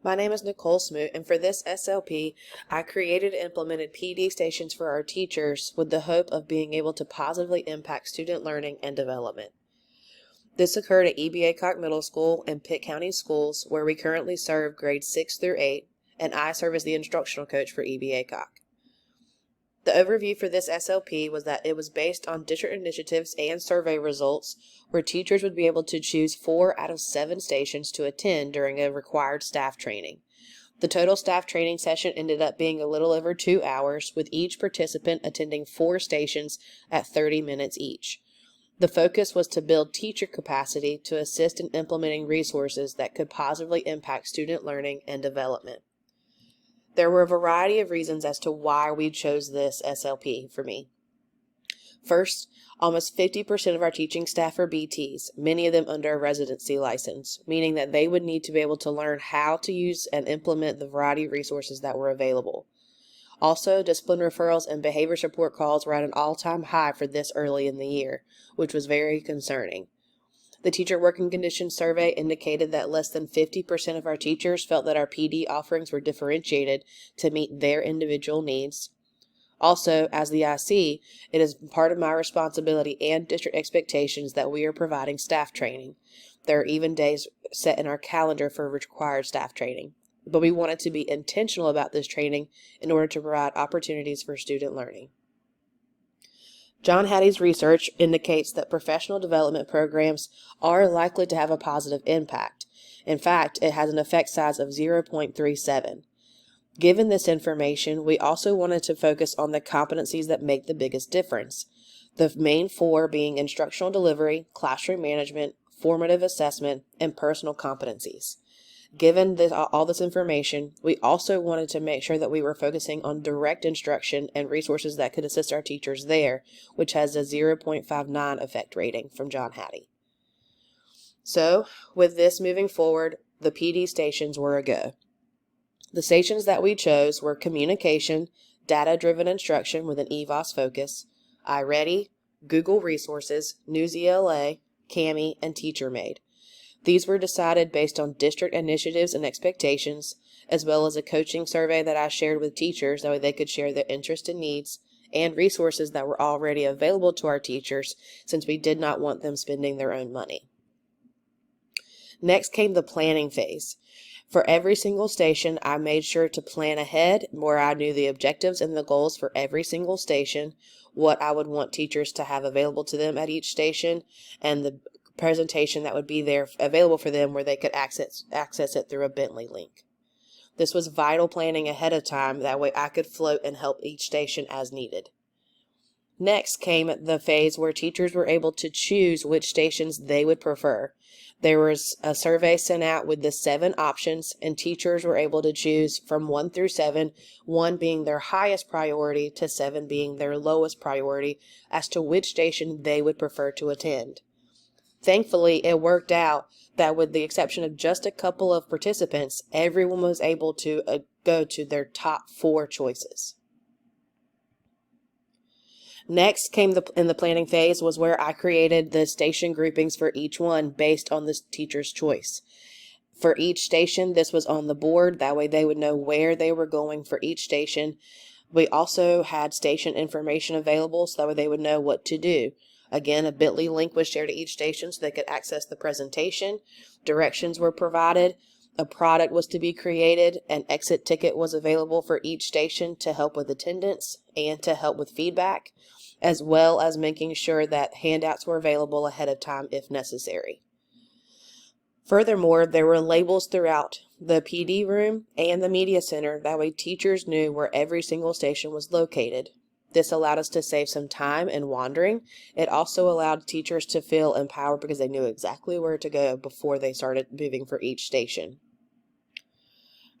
My name is Nicole Smoot, and for this SLP, I created and implemented PD stations for our teachers with the hope of being able to positively impact student learning and development. This occurred at EB Aycock Middle School and Pitt County Schools, where we currently serve grades 6 through 8, and I serve as the instructional coach for EB Aycock. The overview for this SLP was that it was based on district initiatives and survey results where teachers would be able to choose 4 out of 7 stations to attend during a required staff training. The total staff training session ended up being a little over 2 hours, with each participant attending 4 stations at 30 minutes each. The focus was to build teacher capacity to assist in implementing resources that could positively impact student learning and development. There were a variety of reasons as to why we chose this SLP for me. First, almost 50% of our teaching staff are BTs, many of them under a residency license, meaning that they would need to be able to learn how to use and implement the variety of resources that were available. Also, discipline referrals and behavior support calls were at an all-time high for this early in the year, which was very concerning. The Teacher Working Conditions Survey indicated that less than 50% of our teachers felt that our PD offerings were differentiated to meet their individual needs. Also, as the IC, it is part of my responsibility and district expectations that we are providing staff training. There are even days set in our calendar for required staff training, but we wanted to be intentional about this training in order to provide opportunities for student learning. John Hattie's research indicates that professional development programs are likely to have a positive impact. In fact, it has an effect size of 0.37. Given this information, we also wanted to focus on the competencies that make the biggest difference. The main 4 being instructional delivery, classroom management, formative assessment, and personal competencies. Given all this information, we also wanted to make sure that we were focusing on direct instruction and resources that could assist our teachers there, which has a 0.59 effect rating from John Hattie. So, with this moving forward, the PD stations were a go. The stations that we chose were communication, data-driven instruction with an EVOS focus, iReady, Google Resources, Newsela, Kami, and TeacherMade. These were decided based on district initiatives and expectations, as well as a coaching survey that I shared with teachers that way they could share their interests and needs, and resources that were already available to our teachers since we did not want them spending their own money. Next came the planning phase. For every single station, I made sure to plan ahead where I knew the objectives and the goals for every single station, what I would want teachers to have available to them at each station, and the presentation that would be there available for them where they could access it through a Bentley link. This was vital planning ahead of time, that way I could float and help each station as needed. Next came the phase where teachers were able to choose which stations they would prefer. There was a survey sent out with the 7 options, and teachers were able to choose from 1 through 7, 1 being their highest priority to 7 being their lowest priority as to which station they would prefer to attend. Thankfully, it worked out that with the exception of just a couple of participants, everyone was able to go to their top 4 choices. Next came in the planning phase was where I created the station groupings for each one based on the teacher's choice. For each station, this was on the board. That way they would know where they were going for each station. We also had station information available so that way they would know what to do. Again, a Bitly link was shared to each station so they could access the presentation. Directions were provided. A product was to be created. An exit ticket was available for each station to help with attendance and to help with feedback, as well as making sure that handouts were available ahead of time if necessary. Furthermore, there were labels throughout the PD room and the media center. That way teachers knew where every single station was located. This allowed us to save some time and wandering. It also allowed teachers to feel empowered because they knew exactly where to go before they started moving for each station.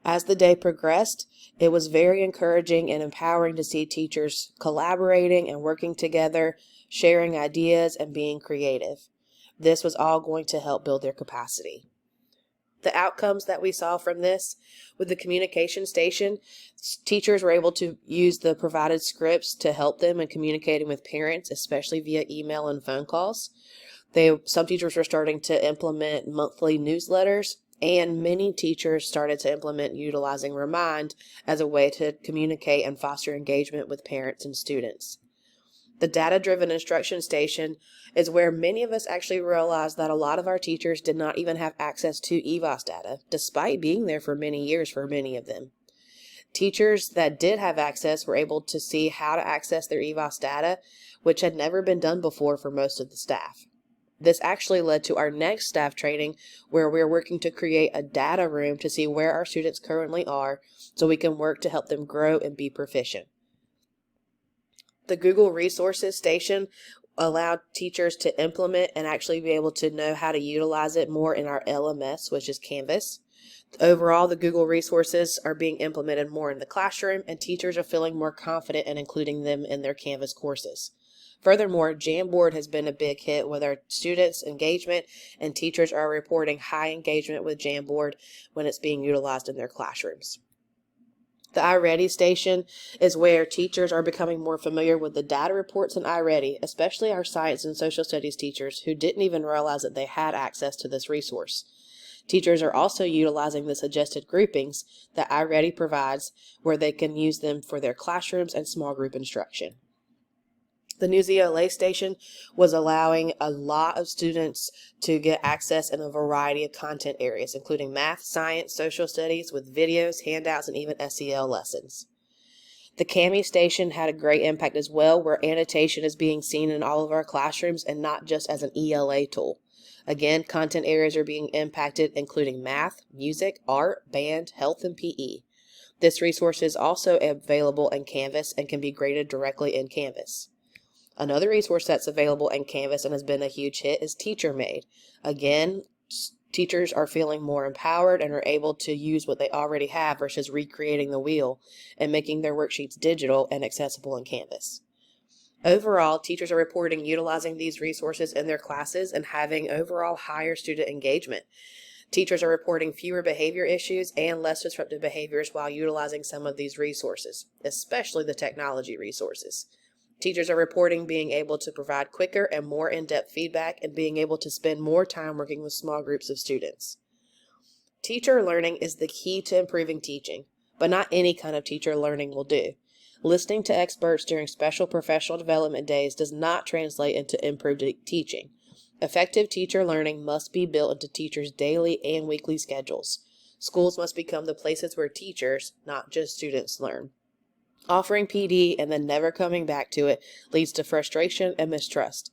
As the day progressed, it was very encouraging and empowering to see teachers collaborating and working together, sharing ideas, and being creative. This was all going to help build their capacity. The outcomes that we saw from this with the communication station, teachers were able to use the provided scripts to help them in communicating with parents, especially via email and phone calls. Some teachers were starting to implement monthly newsletters And many teachers started to implement utilizing Remind as a way to communicate and foster engagement with parents and students. The data-driven instruction station is where many of us actually realized that a lot of our teachers did not even have access to EVOS data, despite being there for many years for many of them. Teachers that did have access were able to see how to access their EVOS data, which had never been done before for most of the staff. This actually led to our next staff training, where we're working to create a data room to see where our students currently are so we can work to help them grow and be proficient. The Google Resources Station allowed teachers to implement and actually be able to know how to utilize it more in our LMS, which is Canvas. Overall, the Google resources are being implemented more in the classroom, and teachers are feeling more confident in including them in their Canvas courses. Furthermore, Jamboard has been a big hit with our students' engagement, and teachers are reporting high engagement with Jamboard when it's being utilized in their classrooms. The iReady station is where teachers are becoming more familiar with the data reports in iReady, especially our science and social studies teachers who didn't even realize that they had access to this resource. Teachers are also utilizing the suggested groupings that iReady provides, where they can use them for their classrooms and small group instruction. The new ZLA station was allowing a lot of students to get access in a variety of content areas, including math, science, social studies, with videos, handouts, and even SEL lessons. The Cami station had a great impact as well, where annotation is being seen in all of our classrooms and not just as an ELA tool. Again, content areas are being impacted, including math, music, art, band, health, and PE. This resource is also available in Canvas and can be graded directly in Canvas. Another resource that's available in Canvas and has been a huge hit is TeacherMade. Again, teachers are feeling more empowered and are able to use what they already have versus recreating the wheel and making their worksheets digital and accessible in Canvas. Overall, teachers are reporting utilizing these resources in their classes and having overall higher student engagement. Teachers are reporting fewer behavior issues and less disruptive behaviors while utilizing some of these resources, especially the technology resources. Teachers are reporting being able to provide quicker and more in-depth feedback and being able to spend more time working with small groups of students. Teacher learning is the key to improving teaching, but not any kind of teacher learning will do. Listening to experts during special professional development days does not translate into improved teaching. Effective teacher learning must be built into teachers' daily and weekly schedules. Schools must become the places where teachers, not just students, learn. Offering PD and then never coming back to it leads to frustration and mistrust.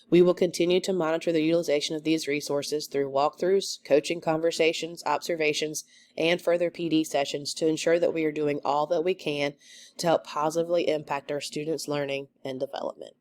We will continue to monitor the utilization of these resources through walkthroughs, coaching conversations, observations, and further PD sessions to ensure that we are doing all that we can to help positively impact our students' learning and development.